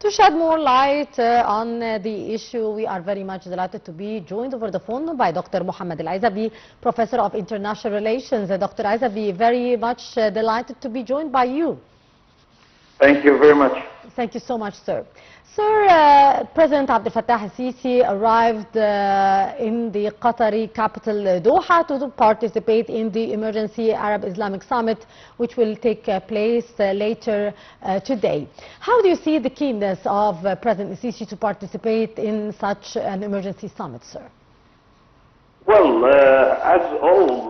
To shed more light on the issue, we are very much delighted to be joined over the phone by Dr. Mohammed Al-Aizabi, Professor of International Relations. Dr. Aizabi, very much delighted to be joined by you. Thank you very much. Thank you so much, sir. Sir, President Abdel Fattah al-Sisi arrived in the Qatari capital Doha to participate in the Emergency Arab Islamic Summit, which will take place later today. How do you see the keenness of President al-Sisi to participate in such an emergency summit, sir? Well, as all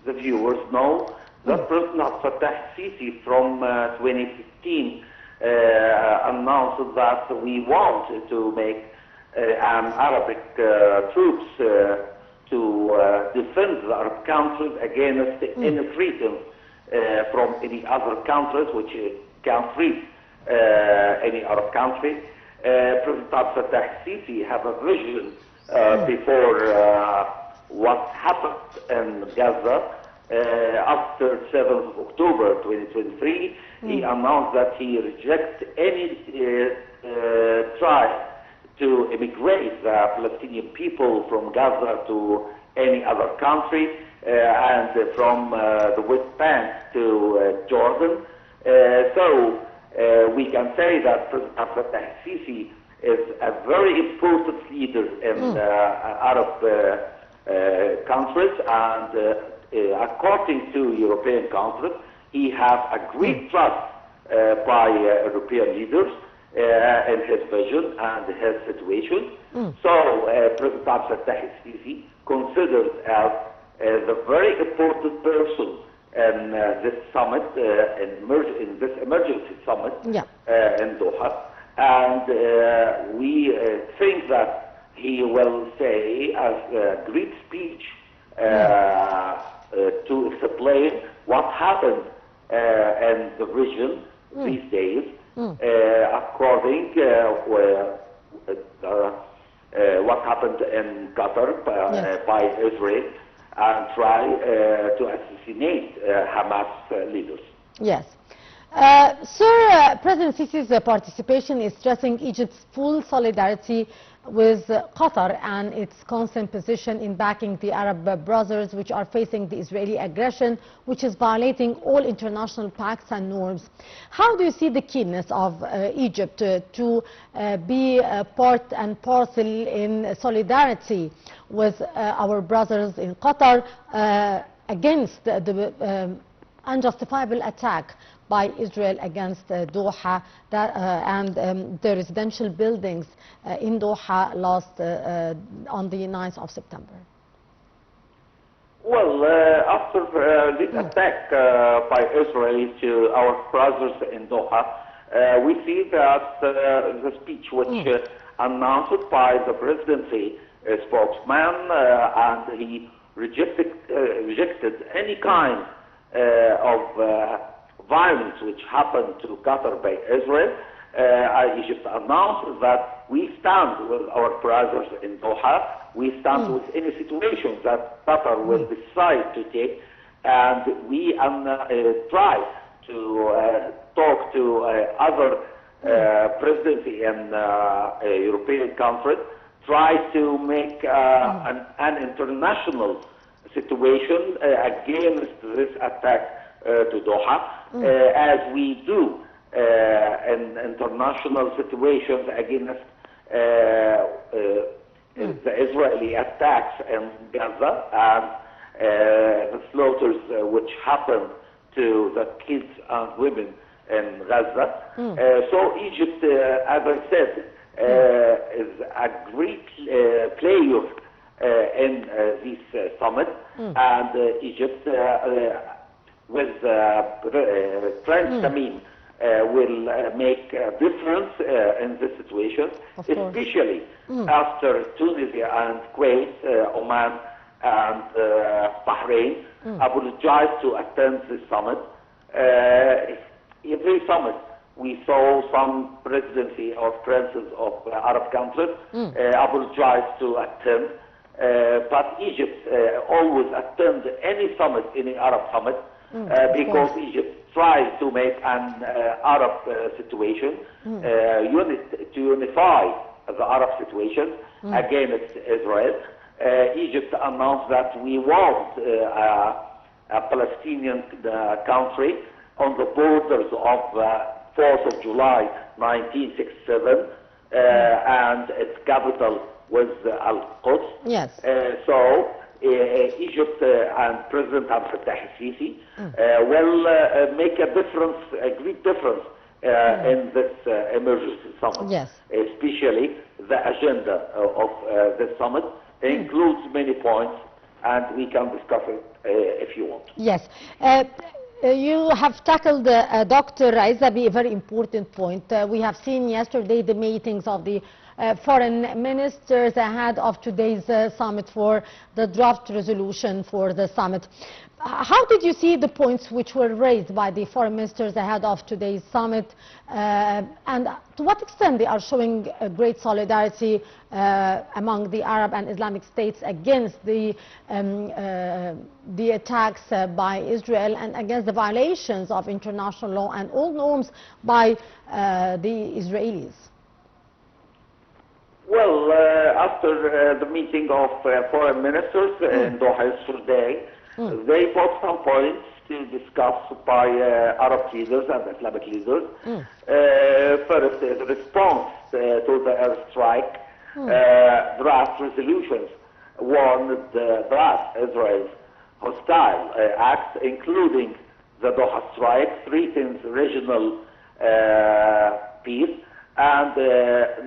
the viewers know, that President Abdel Fattah al-Sisi from 2015 announced that we want to make Arabic troops to defend the Arab countries against any threat from any other countries which can threat any Arab country. President Abdel Fattah al-Sisi have a vision before what happened in Gaza. After 7th of October 2023, he announced that he rejects any try to immigrate the Palestinian people from Gaza to any other country and from the West Bank to Jordan. So we can say that President Abdel Fattah al-Sisi is a very important leader in Arab countries, and according to European countries, he has a great trust by European leaders in his vision and his situation. So President Abdel Fattah al-Sisi considered as the very important person in this summit, in this emergency summit in Doha. And we think that he will say a great speech to explain what happened in the region these days, according what happened in Qatar by Israel, and try to assassinate Hamas leaders. Yes. Sir, President Sisi's participation is stressing Egypt's full solidarity with Qatar and its constant position in backing the Arab brothers, which are facing the Israeli aggression, which is violating all international pacts and norms. How do you see the keenness of Egypt to be part and parcel in solidarity with our brothers in Qatar against the unjustifiable attack by Israel against Doha and the residential buildings in Doha on the 9th of September? Well, after this attack by Israel to our brothers in Doha, we see that the speech which announced by the presidency spokesman, and he rejected any kind of violence which happened to Qatar by Israel. Egypt announced that we stand with our brothers in Doha. We stand with any situation that Qatar will decide to take, and we try to talk to other presidency and European countries, try to make an international situation against this attack to Doha, as we do in international situations against the Israeli attacks in Gaza and the slaughters which happened to the kids and women in Gaza. So Egypt, as I said, is a great player in this summit, and Egypt with Prince Tamim will make a difference in this situation, especially after Tunisia and Kuwait, Oman and Bahrain apologized to attend this summit. Every summit we saw some presidency or princes of Arab countries apologize to attend, but Egypt always attend any summit, any Arab summit, because Egypt tries to make an Arab situation, to unify the Arab situation against Israel. Egypt announced that we want a Palestinian country on the borders of 4th of July 1967, and its capital was Al-Quds. Yes. So Egypt and President Abdel Fattah al-Sisi will make a great difference in this emergency summit. Yes. Especially the agenda of this summit includes many points, and we can discuss it if you want. Yes. You have tackled, Dr. Aizabi, a very important point. We have seen yesterday the meetings of the foreign ministers ahead of today's summit for the draft resolution for the summit. How did you see the points which were raised by the foreign ministers ahead of today's summit, and to what extent they are showing a great solidarity among the Arab and Islamic states against the attacks by Israel and against the violations of international law and all norms by the Israelis? Well, after the meeting of foreign ministers in Doha yesterday, they put some points to discuss by Arab leaders and Islamic leaders. First, the response to the airstrike, draft resolutions warned that Israel's hostile acts, including the Doha strike, threatens regional peace and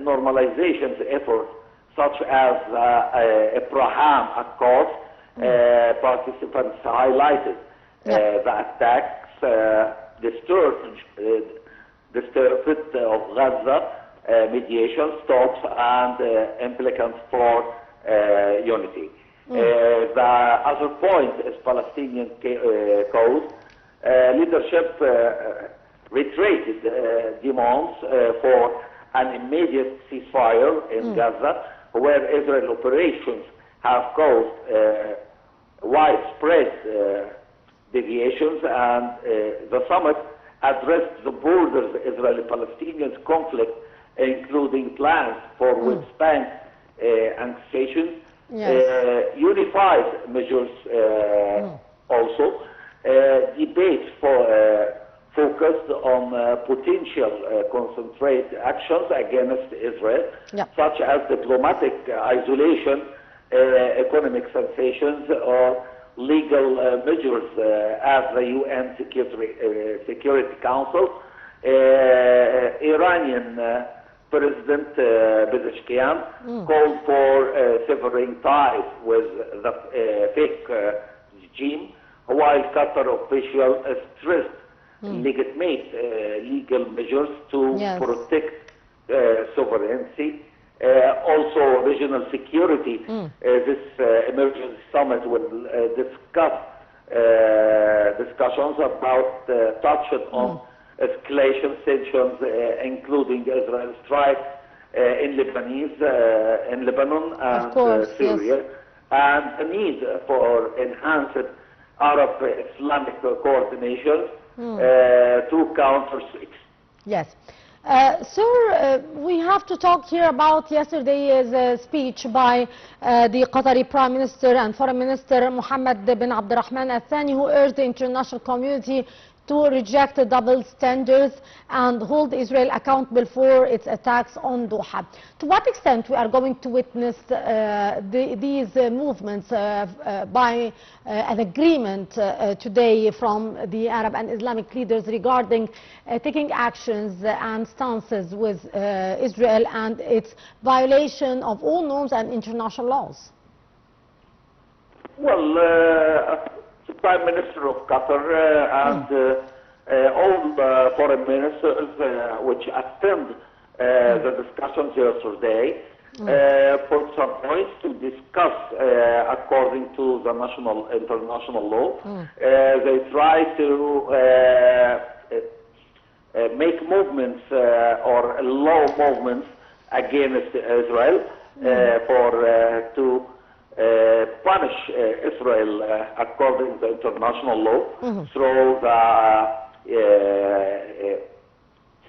normalization efforts such as Abraham Accords. Participants highlighted the attacks disturbed of Gaza, mediation stops, and implications for unity. The other point is Palestinian cause. Leadership reiterated demands for an immediate ceasefire in Gaza, where Israel operations have caused widespread deviations, and the summit addressed the borders Israeli-Palestinian conflict, including plans for West Bank annexation, unified measures also, debates focused on potential concentrate actions against Israel, such as diplomatic isolation, economic sanctions, or legal measures as the UN Security Council. Iranian President Pezeshkian called for severing ties with the fake regime, while Qatar officials stressed legitimate legal measures to protect sovereignty. Also, regional security. This emergency summit will discuss discussions about touched on escalation tensions, including Israel strikes in Lebanon and Syria, and the need for enhanced Arab-Islamic coordination to counter ISIS. Yes. Sir, we have to talk here about yesterday's speech by the Qatari Prime Minister and Foreign Minister Mohammed bin Abdurrahman Al Thani, who urged the international community to reject the double standards and hold Israel accountable for its attacks on Doha. To what extent we are going to witness these movements by an agreement today from the Arab and Islamic leaders regarding taking actions and stances with Israel and its violation of all norms and international laws? Well, the Prime Minister of Qatar and all the foreign ministers which attend the discussions yesterday put some points to discuss according to the international law. They try to make movements or law movements against Israel to punish Israel according to international law through the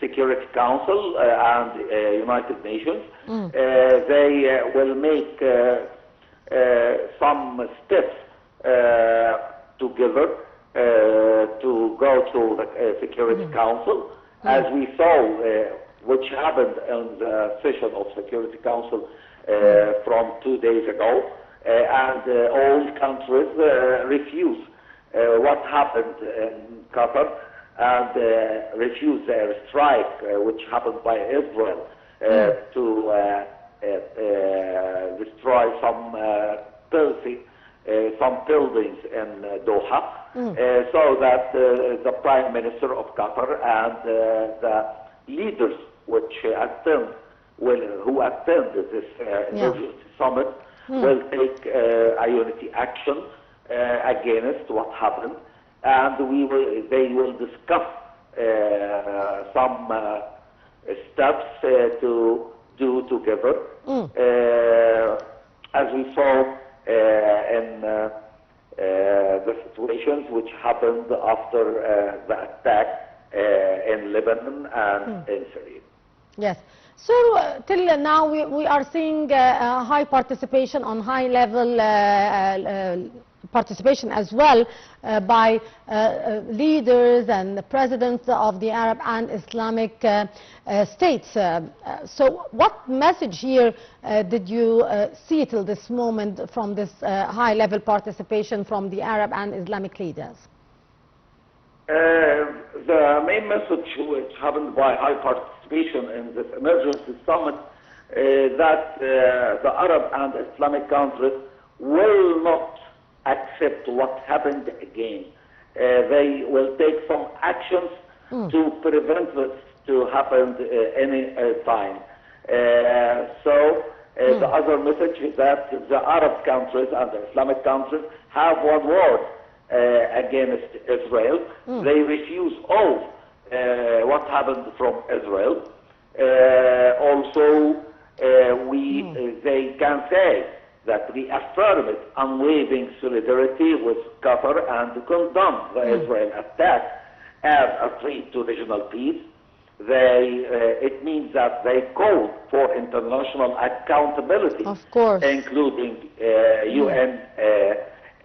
Security Council and United Nations. They will make some steps together to go to the Security Council, as we saw which happened in the session of Security Council from 2 days ago, and all countries refuse what happened in Qatar and refuse their strike, which happened by Israel to destroy some buildings in Doha, so that the Prime Minister of Qatar and the leaders which who attend this emergency summit will take a unity action against what happened, and they will discuss some steps to do together, as we saw in the situations which happened after the attack in Lebanon and in Syria. Yes. So till now we are seeing high participation on high level participation as well by leaders and the presidents of the Arab and Islamic states. So what message here did you see till this moment from this high level participation from the Arab and Islamic leaders? The main message which happened by high participation in this emergency summit is that the Arab and Islamic countries will not accept what happened again. They will take some actions to prevent this to happen any time. The other message is that the Arab countries and the Islamic countries have one word against Israel. They refuse all what happened from Israel. Also, they can say that we affirm unwavering solidarity with Qatar and condemn the Israel attack as a threat to regional peace. It means that they call for international accountability, of course, including UN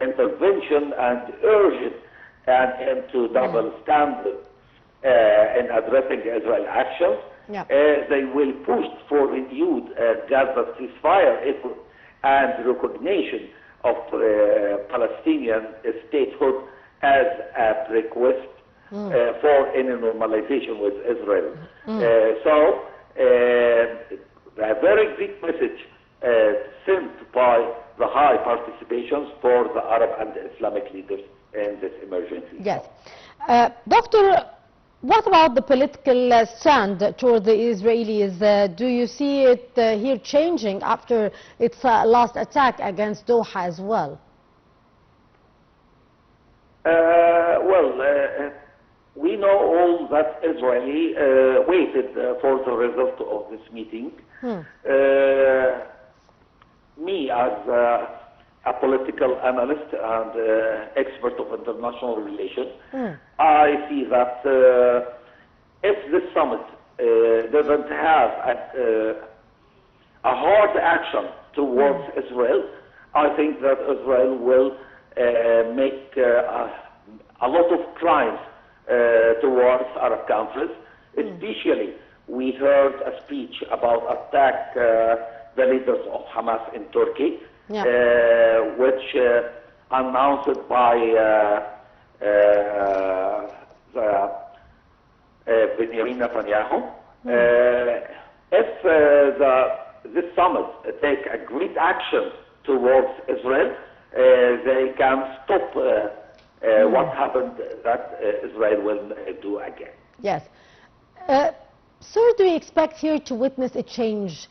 intervention, and urged an end to double standards in addressing Israel actions. They will push for renewed Gaza ceasefire effort and recognition of Palestinian statehood as a request for any normalization with Israel. A very big message sent by the high participations for the Arab and the Islamic leaders in this emergency. Yes. Doctor, what about the political stand toward the Israelis? Do you see it here changing after its last attack against Doha as well? We know all that Israeli waited for the result of this meeting. Me, as a political analyst and expert of international relations, I see that if this summit doesn't have a hard action towards Israel, I think that Israel will make a lot of crimes towards Arab countries. Especially, we heard a speech about attack the leaders of Hamas in Turkey, which announced by Benjamin Netanyahu. If this summit take a great action towards Israel, they can stop what happened that Israel will do again. Yes. Sir, do you expect here to witness a change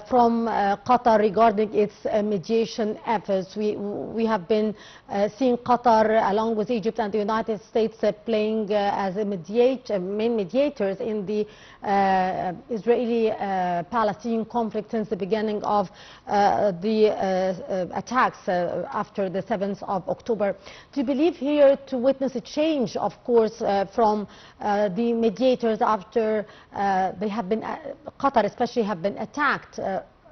from Qatar regarding its mediation efforts. We have been seeing Qatar, along with Egypt and the United States, playing as a main mediators in the Israeli-Palestinian conflict since the beginning of the attacks after the 7th of October. Do you believe here to witness a change, of course, from the mediators after they have been, Qatar especially, have been attacked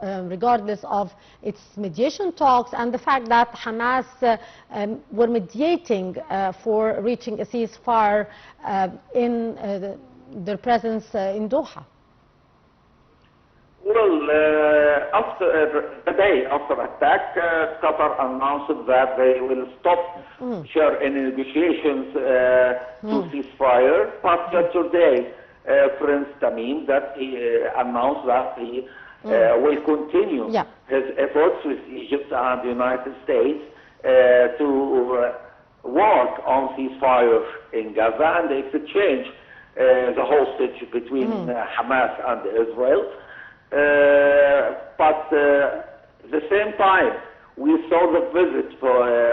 regardless of its mediation talks, and the fact that Hamas were mediating for reaching a ceasefire in their presence in Doha? Well, after the day after attack, Qatar announced that they will stop share any negotiations to ceasefire. But yesterday, Prince Tamim, that he announced that he will continue his efforts with Egypt and the United States to work on ceasefire in Gaza and exchange the hostage between Hamas and Israel. But at the same time, we saw the visit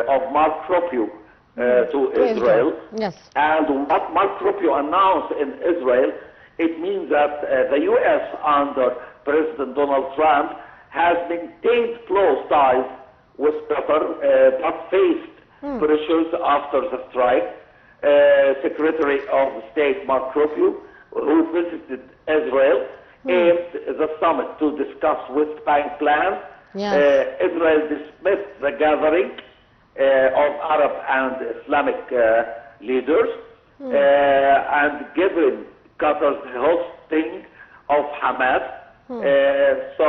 of Mark Rubio to Israel. Yes. And what Mark Rubio announced in Israel, it means that the U.S. under President Donald Trump has maintained close ties with Qatar, but faced pressures after the strike. Secretary of State Mark Rubio, who visited Israel, aimed the summit to discuss West Bank plans. Yes. Israel dismissed the gathering of Arab and Islamic leaders and given Qatar's hosting of Hamas. So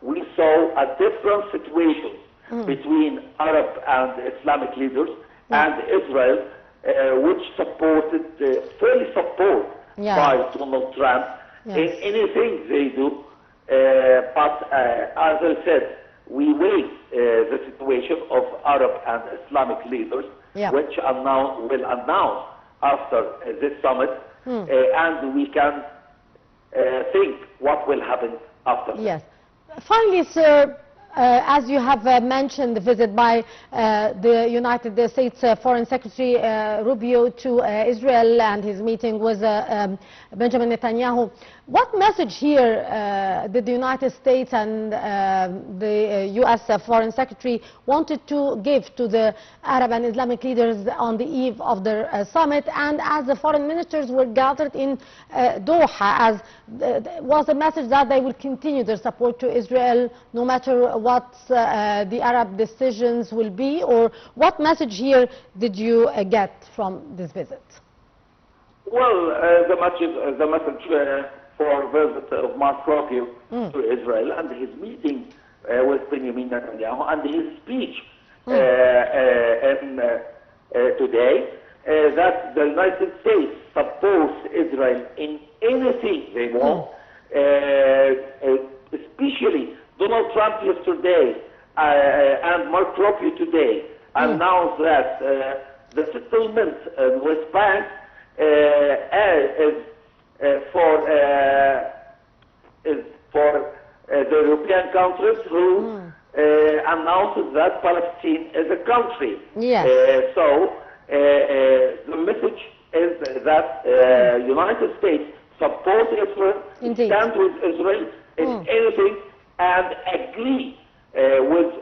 we saw a different situation between Arab and Islamic leaders and Israel, which supported, fully support by Donald Trump in anything they do. But as I said, we wait the situation of Arab and Islamic leaders, which will announce after this summit, and we can think what will happen after that. Yes. Finally, sir, as you have mentioned, the visit by the United States Foreign Secretary Rubio to Israel and his meeting with Benjamin Netanyahu, what message here did the United States and the U.S. Foreign Secretary wanted to give to the Arab and Islamic leaders on the eve of their summit, and as the foreign ministers were gathered in Doha, was a message that they will continue their support to Israel no matter what the Arab decisions will be, or what message here did you get from this visit? Well, the message for visit of Mark Rubio to Israel and his meeting with Benjamin Netanyahu and his speech today, that the United States supports Israel in anything they want, especially Donald Trump yesterday and Mark Rubio today announced that the settlement in West Bank is for the European countries who announced that Palestine is a country. Yes. So the message is that United States support Israel, stand with Israel in anything, and agree with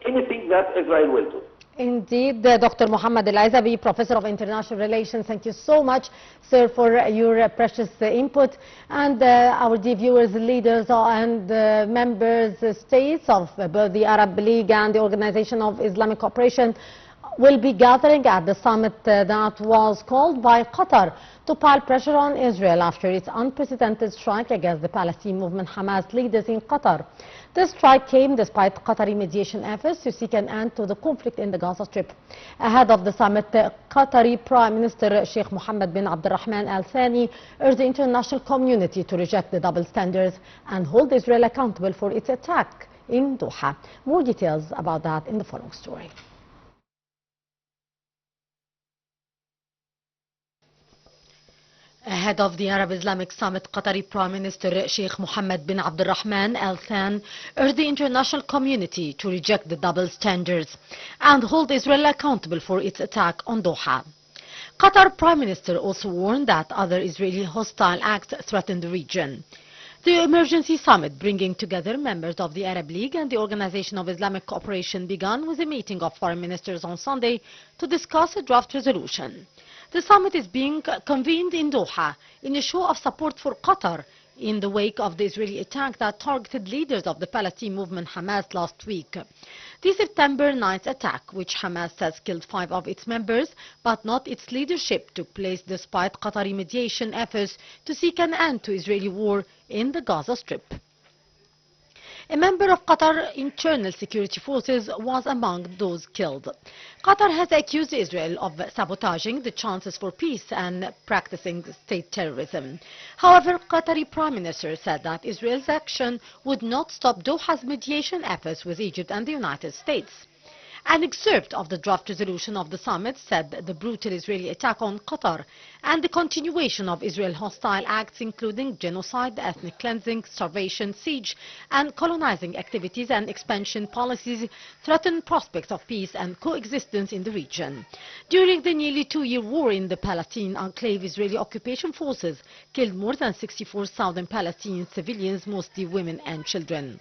anything that Israel will do. Indeed, Dr. Mohammed El-Aizabi, Professor of International Relations, thank you so much, sir, for your precious input. And our dear viewers, leaders and members, states of both the Arab League and the Organization of Islamic Cooperation will be gathering at the summit that was called by Qatar to pile pressure on Israel after its unprecedented strike against the Palestinian movement Hamas leaders in Qatar. This strike came despite Qatari mediation efforts to seek an end to the conflict in the Gaza Strip. Ahead of the summit, Qatari Prime Minister Sheikh Mohammed bin Abdulrahman Al Thani urged the international community to reject the double standards and hold Israel accountable for its attack in Doha. More details about that in the following story. ahead of the Arab Islamic Summit, Qatari Prime Minister Sheikh Mohammed bin Abdulrahman Al Thani urged the international community to reject the double standards and hold Israel accountable for its attack on Doha. Qatar Prime Minister also warned that other Israeli hostile acts threaten the region. The emergency summit, bringing together members of the Arab League and the Organization of Islamic Cooperation, began with a meeting of foreign ministers on Sunday to discuss a draft resolution. The summit is being convened in Doha in a show of support for Qatar in the wake of the Israeli attack that targeted leaders of the Palestine movement Hamas last week. The September 9th attack, which Hamas says killed 5 of its members but not its leadership, took place despite Qatari mediation efforts to seek an end to Israeli war in the Gaza Strip. A member of Qatar internal security forces was among those killed. Qatar has accused Israel of sabotaging the chances for peace and practicing state terrorism. However, Qatari Prime Minister said that Israel's action would not stop Doha's mediation efforts with Egypt and the United States. An excerpt of the draft resolution of the summit said that the brutal Israeli attack on Qatar and the continuation of Israel's hostile acts, including genocide, ethnic cleansing, starvation, siege, and colonizing activities and expansion policies, threaten prospects of peace and coexistence in the region. During the nearly 2-year war in the Palestine enclave, Israeli occupation forces killed more than 64,000 Palestinian civilians, mostly women and children.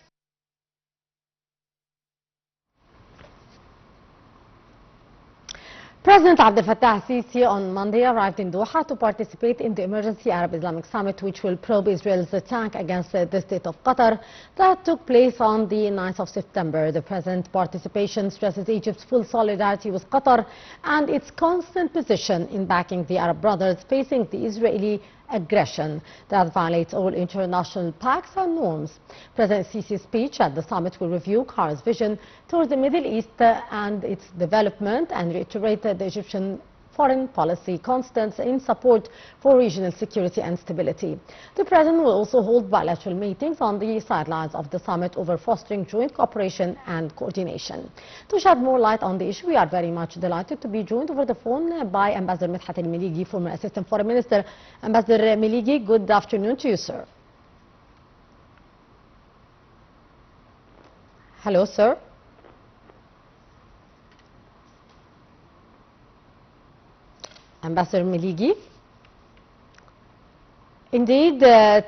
President Abdel Fattah al-Sisi on Monday arrived in Doha to participate in the Emergency Arab Islamic Summit, which will probe Israel's attack against the state of Qatar that took place on the 9th of September. The President's participation stresses Egypt's full solidarity with Qatar and its constant position in backing the Arab brothers facing the Israeli aggression that violates all international pacts and norms. President Sisi's speech at the summit will review Qatar's vision towards the Middle East and its development and reiterate the Egyptian foreign policy constants in support for regional security and stability. The President will also hold bilateral meetings on the sidelines of the summit over fostering joint cooperation and coordination. To shed more light on the issue, we are very much delighted to be joined over the phone by Ambassador Medhat Meligy, former Assistant Foreign Minister. Ambassador Meligy, good afternoon to you, sir. Hello, sir. Ambassador Meligy. Indeed,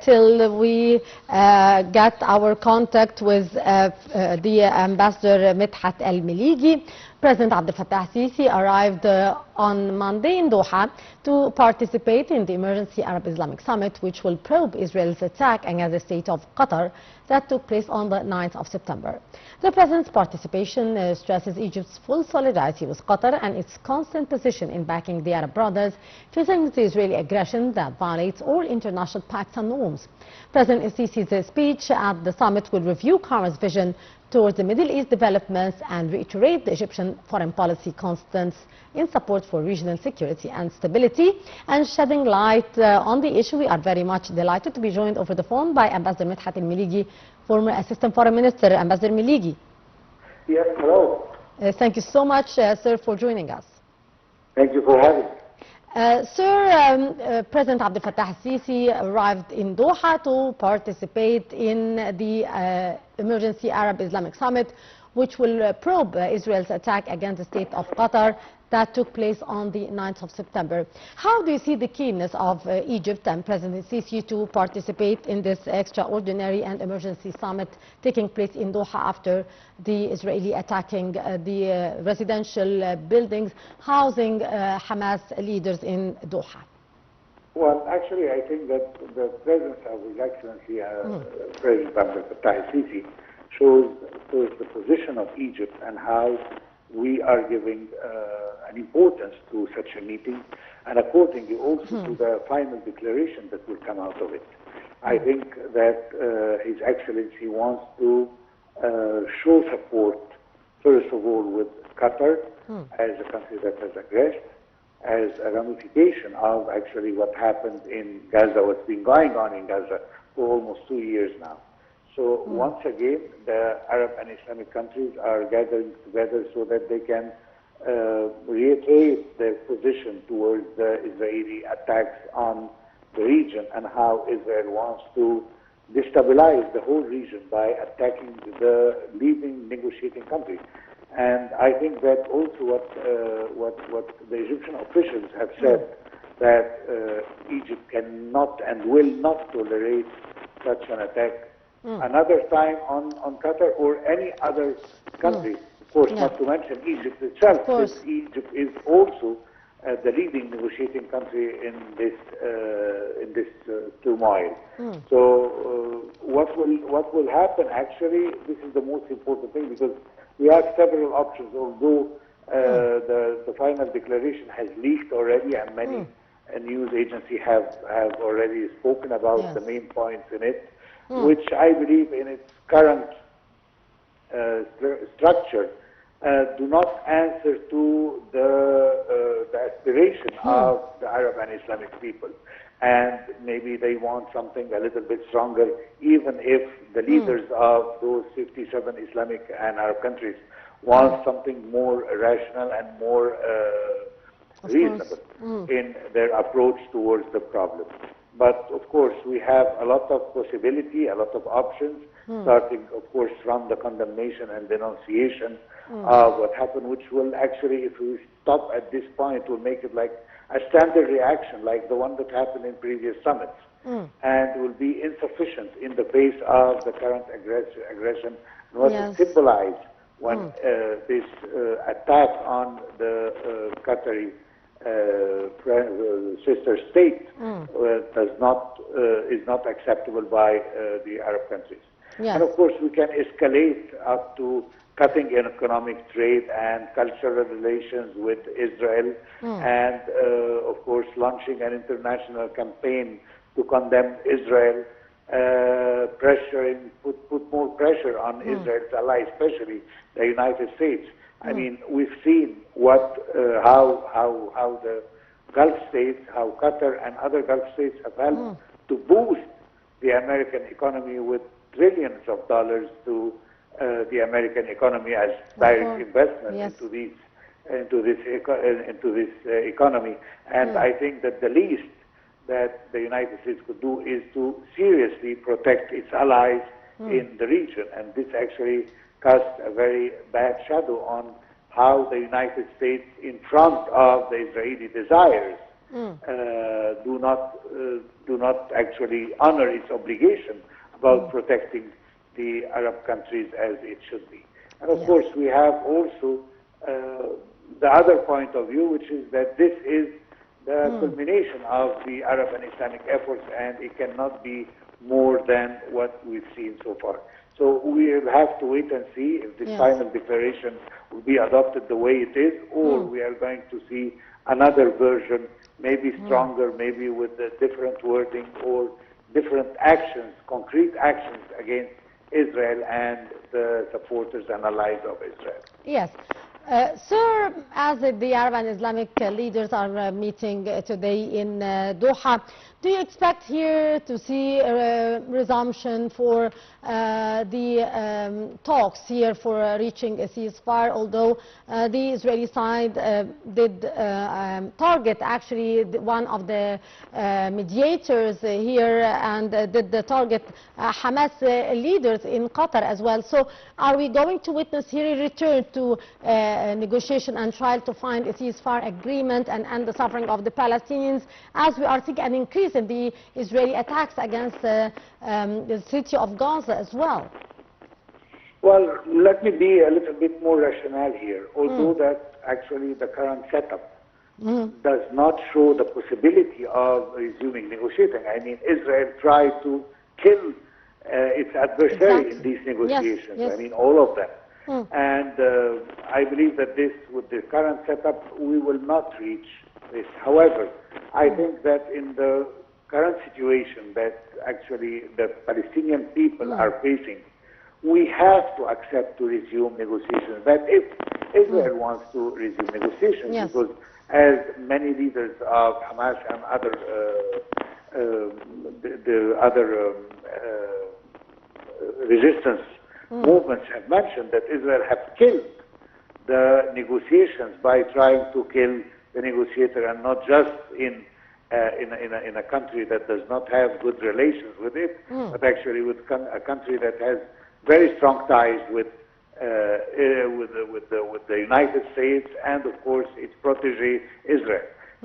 till we get our contact with the Ambassador Medhat al-Meligy, President Abdel Fattah al-Sisi arrived on Monday in Doha to participate in the Emergency Arab Islamic Summit, which will probe Israel's attack against the state of Qatar that took place on the 9th of September. The President's participation stresses Egypt's full solidarity with Qatar and its constant position in backing the Arab brothers facing the Israeli aggression that violates all international pacts and norms. President Sisi's speech at the summit will review Qatar's vision towards the Middle East developments and reiterate the Egyptian foreign policy constants in support for regional security and stability. And shedding light on the issue, we are very much delighted to be joined over the phone by Ambassador Medhat al-Meligy, former Assistant Foreign Minister. Ambassador Meligy. Yes, hello. Thank you so much, sir, for joining us. Thank you for having me. Sir, President Abdel Fattah al-Sisi arrived in Doha to participate in the Emergency Arab Islamic Summit, which will probe Israel's attack against the state of Qatar that took place on the 9th of September. How do you see the keenness of Egypt and President Sisi to participate in this extraordinary and emergency summit taking place in Doha after the Israeli attacking the residential buildings housing Hamas leaders in Doha? Well, actually, I think that the presence of His Excellency President Abdel Fattah al-Sisi shows the position of Egypt and how we are giving an importance to such a meeting, and accordingly also to the final declaration that will come out of it. I think that His Excellency wants to show support, first of all, with Qatar as a country that has aggressed, as a ramification of actually what happened in Gaza, what's been going on in Gaza for almost 2 years now. So once again, the Arab and Islamic countries are gathering together so that they can reiterate their position towards the Israeli attacks on the region and how Israel wants to destabilize the whole region by attacking the leading negotiating country. And I think that also what the Egyptian officials have said, that Egypt cannot and will not tolerate such an attack another time on Qatar or any other country. Of course, not to mention Egypt itself, since Egypt is also the leading negotiating country in this turmoil. So what will happen actually, this is the most important thing, because we have several options, although the final declaration has leaked already, and many news agencies have already spoken about the main points in it, which I believe in its current structure do not answer to the aspiration of the Arab and Islamic people. And maybe they want something a little bit stronger, even if the leaders of those 57 Islamic and Arab countries want something more rational and more reasonable in their approach towards the problem. But of course, we have a lot of possibility, a lot of options, starting, of course, from the condemnation and denunciation of what happened, which will actually, if we stop at this point, will make it like a standard reaction, like the one that happened in previous summits, and will be insufficient in the face of the current aggression, and what it symbolized when this attack on the Qatari sister state is not acceptable by the Arab countries. And of course, we can escalate up to cutting in economic trade and cultural relations with Israel, and of course, launching an international campaign to condemn Israel, put more pressure on Israel's allies, especially the United States. I mean, we've seen how the Gulf states, how Qatar and other Gulf states have helped to boost the American economy with trillions of dollars to the American economy as direct investment into this economy. And I think that the least that the United States could do is to seriously protect its allies in the region. And this actually cast a very bad shadow on how the United States, in front of the Israeli desires, do not actually honor its obligation about protecting the Arab countries as it should be. And of course, we have also the other point of view, which is that this is the culmination of the Arab and Islamic efforts, and it cannot be more than what we've seen so far. So we will have to wait and see if this final declaration will be adopted the way it is, or we are going to see another version, maybe stronger, maybe with a different wording or different actions, concrete actions against Israel and the supporters and allies of Israel. Yes. Sir, as the Arab and Islamic leaders are meeting today in Doha, do you expect here to see a resumption for the talks here for reaching a ceasefire, although the Israeli side did target actually one of the mediators here and did target Hamas leaders in Qatar as well. So are we going to witness here a return to negotiation and try to find a ceasefire agreement and end the suffering of the Palestinians, as we are seeing an increase in the Israeli attacks against the city of Gaza as well? Well, let me be a little bit more rational here, although that actually the current setup does not show the possibility of resuming negotiating. I mean, Israel tried to kill its adversary in these negotiations. I mean, all of them. And I believe that this, with the current setup, we will not reach this. However, I think that in the current situation that actually the Palestinian people are facing, we have to accept to resume negotiations. That if Israel wants to resume negotiations, because as many leaders of Hamas and other resistance movements have mentioned, that Israel have killed the negotiations by trying to kill the negotiator, and not just in in a country that does not have good relations with it, but actually with a country that has very strong ties with the United States and, of course, its protege Israel.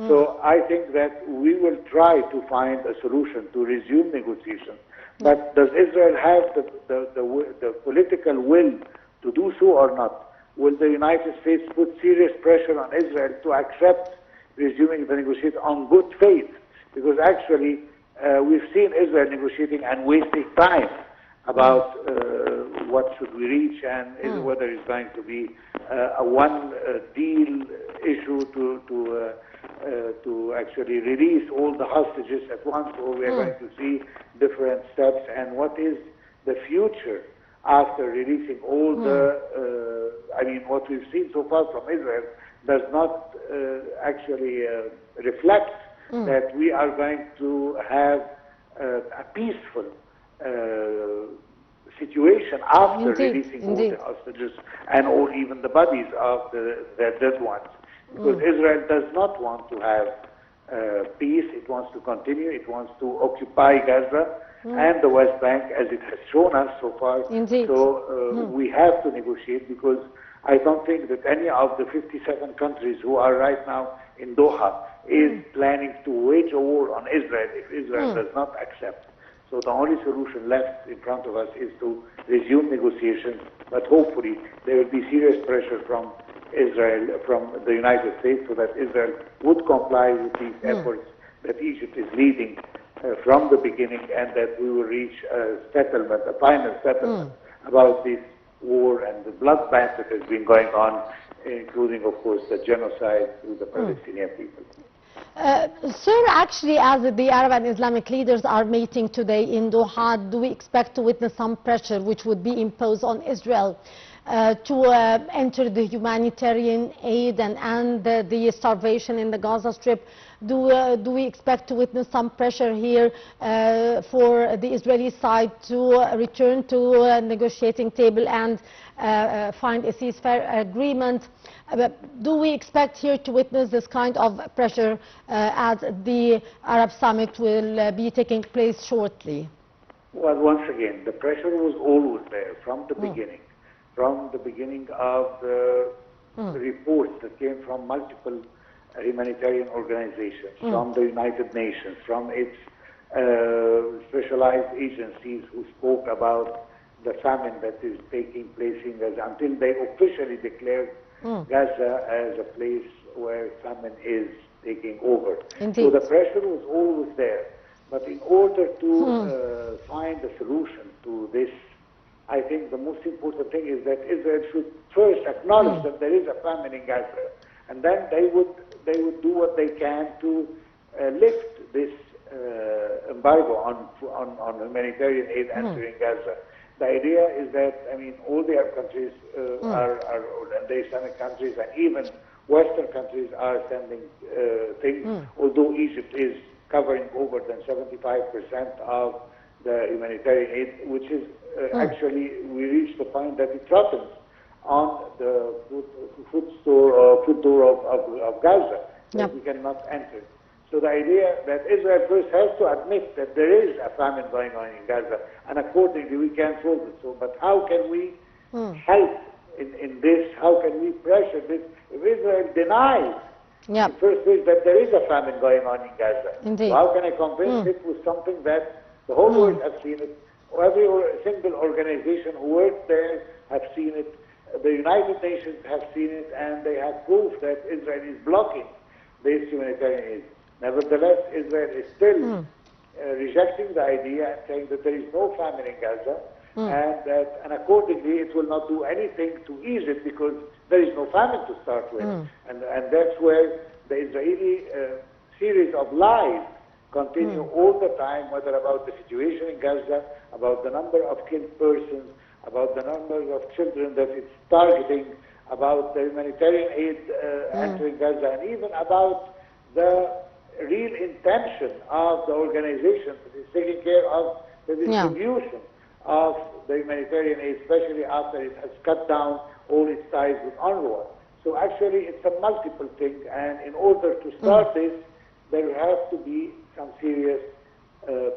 So I think that we will try to find a solution to resume negotiations. But does Israel have the political will to do so or not? Will the United States put serious pressure on Israel to accept resuming the negotiations on good faith? Because actually we've seen Israel negotiating and wasting time about what should we reach and whether it's going to be a one deal issue to actually release all the hostages at once, or we are going to see different steps, and what is the future after releasing all the, I mean, what we've seen so far from Israel does not actually reflect that we are going to have a peaceful situation after releasing all the hostages and all even the bodies of the dead ones. Because Israel does not want to have peace, it wants to continue, it wants to occupy Gaza and the West Bank, as it has shown us so far. So we have to negotiate, because I don't think that any of the 57 countries who are right now in Doha is planning to wage a war on Israel if Israel does not accept. So the only solution left in front of us is to resume negotiations, but hopefully there will be serious pressure from Israel, from the United States, so that Israel would comply with these efforts that Egypt is leading from the beginning, and that we will reach a settlement, a final settlement about this war and the bloodbath that has been going on, including, of course, the genocide through the Palestinian people. Sir, actually, as the Arab and Islamic leaders are meeting today in Doha, do we expect to witness some pressure which would be imposed on Israel to enter the humanitarian aid and end the starvation in the Gaza Strip? Do we expect to witness some pressure here for the Israeli side to return to a negotiating table and find a ceasefire agreement? Do we expect here to witness this kind of pressure as the Arab summit will be taking place shortly? Well, once again, the pressure was always there from the beginning. From the beginning of the reports that came from multiple humanitarian organizations, from the United Nations, from its specialized agencies who spoke about the famine that is taking place in Gaza, until they officially declared Gaza as a place where famine is taking over. So the pressure was always there. But in order to find a solution to this, I think the most important thing is that Israel should first acknowledge that there is a famine in Gaza, and then they would do what they can to lift this embargo on humanitarian aid entering Gaza. The idea is that, I mean, all the Arab countries and the Islamic countries and even Western countries are sending things, although Egypt is covering over than 75% of the humanitarian aid, which is actually, we reached the point that it threatens on the food door of Gaza, that we cannot enter. So the idea that Israel first has to admit that there is a famine going on in Gaza, and accordingly we can solve it. So, but how can we help in this? How can we pressure this? If Israel denies in the first place that there is a famine going on in Gaza, so how can I convince it with something that the whole world has seen it? Every single organization who works there have seen it. The United Nations have seen it, and they have proof that Israel is blocking this humanitarian aid. Nevertheless, Israel is still rejecting the idea and saying that there is no famine in Gaza, and accordingly it will not do anything to ease it, because there is no famine to start with. And that's where the Israeli series of lies continue all the time, whether about the situation in Gaza, about the number of killed persons, about the number of children that it's targeting, about the humanitarian aid entering Gaza, and even about the real intention of the organization that is taking care of the distribution of the humanitarian aid, especially after it has cut down all its ties with UNRWA. So actually it's a multiple thing, and in order to start this, there has to be some serious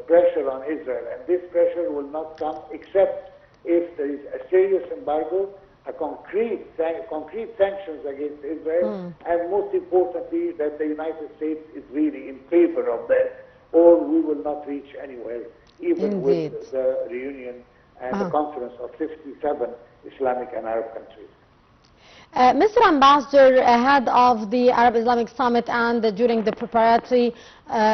pressure on Israel. And this pressure will not come except if there is a serious embargo, a concrete sanctions against Israel, and most importantly, that the United States is really in favor of that, or we will not reach anywhere, even with the reunion and the conference of 57 Islamic and Arab countries. Mr. Ambassador, ahead of the Arab Islamic Summit and during the preparatory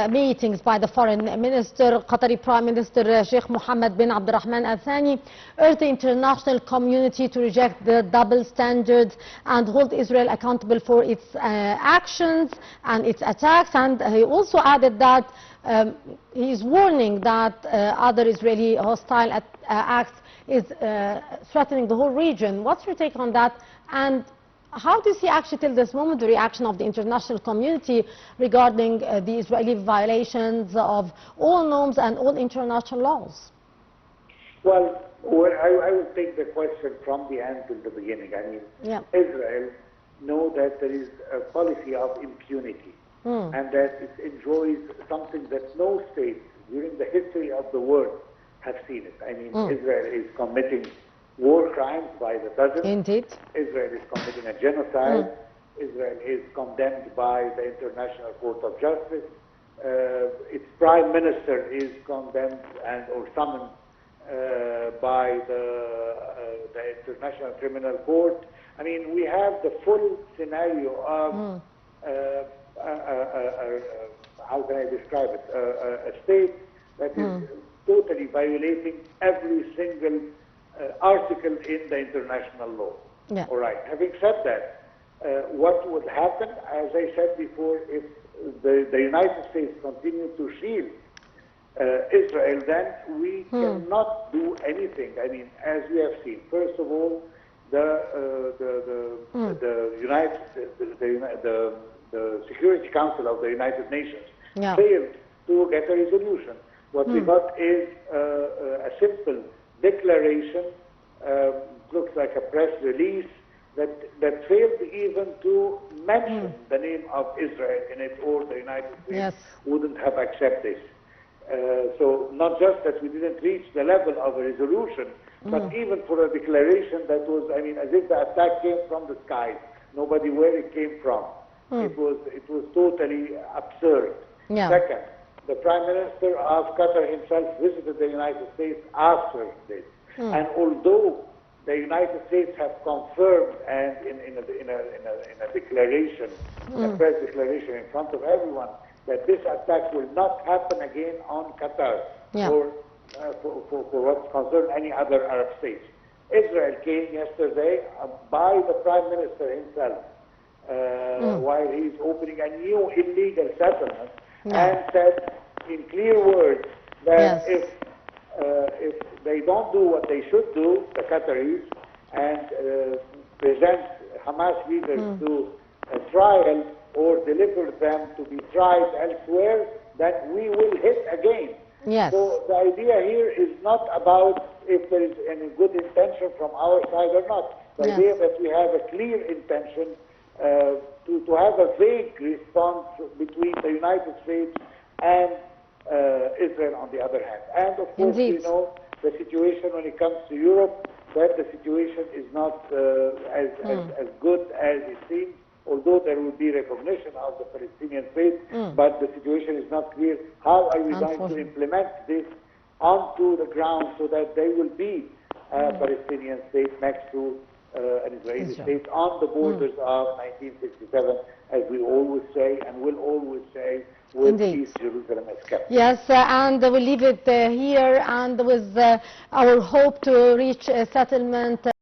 meetings by the Foreign Minister, Qatari Prime Minister Sheikh Mohammed bin Abdulrahman Al Thani urged the international community to reject the double standards and hold Israel accountable for its actions and its attacks. And he also added that he is warning that other Israeli hostile acts is threatening the whole region. What's your take on that? And how do you see actually till this moment the reaction of the international community regarding the Israeli violations of all norms and all international laws? Well, I will take the question from the end to the beginning. I mean, Israel knows that there is a policy of impunity and that it enjoys something that no state during the history of the world have seen it. I mean, Israel is committing war crimes by the dozen. Indeed. Israel is committing a genocide. Israel is condemned by the International Court of Justice. Its prime minister is condemned or summoned by the International Criminal Court. I mean, we have the full scenario of, how can I describe it, a state that is totally violating every single article in the international law. All right. Having said that, what would happen, as I said before, if the United States continue to shield Israel, then we cannot do anything. I mean, as we have seen, first of all, the Security Council of the United Nations failed to get a resolution. What we got is a simple declaration, looks like a press release, that failed even to mention the name of Israel in it, or the United States wouldn't have accepted this. So not just that we didn't reach the level of a resolution, but even for a declaration that was, I mean, as if the attack came from the sky, nobody where it came from. It was totally absurd. Second, the Prime Minister of Qatar himself visited the United States after this. And although the United States have confirmed and in a declaration, a press declaration in front of everyone, that this attack will not happen again on Qatar or for what's concerned any other Arab states. Israel came yesterday by the Prime Minister himself while he's opening a new illegal settlement and said in clear words that if they don't do what they should do, the Qataris, and present Hamas leaders to a trial or deliver them to be tried elsewhere, then we will hit again. So the idea here is not about if there is any good intention from our side or not. The idea that we have a clear intention to have a vague response between the United States and Israel on the other hand. And of course, we know the situation when it comes to Europe, that the situation is not as good as it seems, although there will be recognition of the Palestinian state, but the situation is not clear. How are we going to implement this onto the ground so that there will be a Palestinian state next to an Israeli state on the borders of 1967, as we always say and will always say, with East Jerusalem as capital. Yes, and we'll leave it here, and with our hope to reach a settlement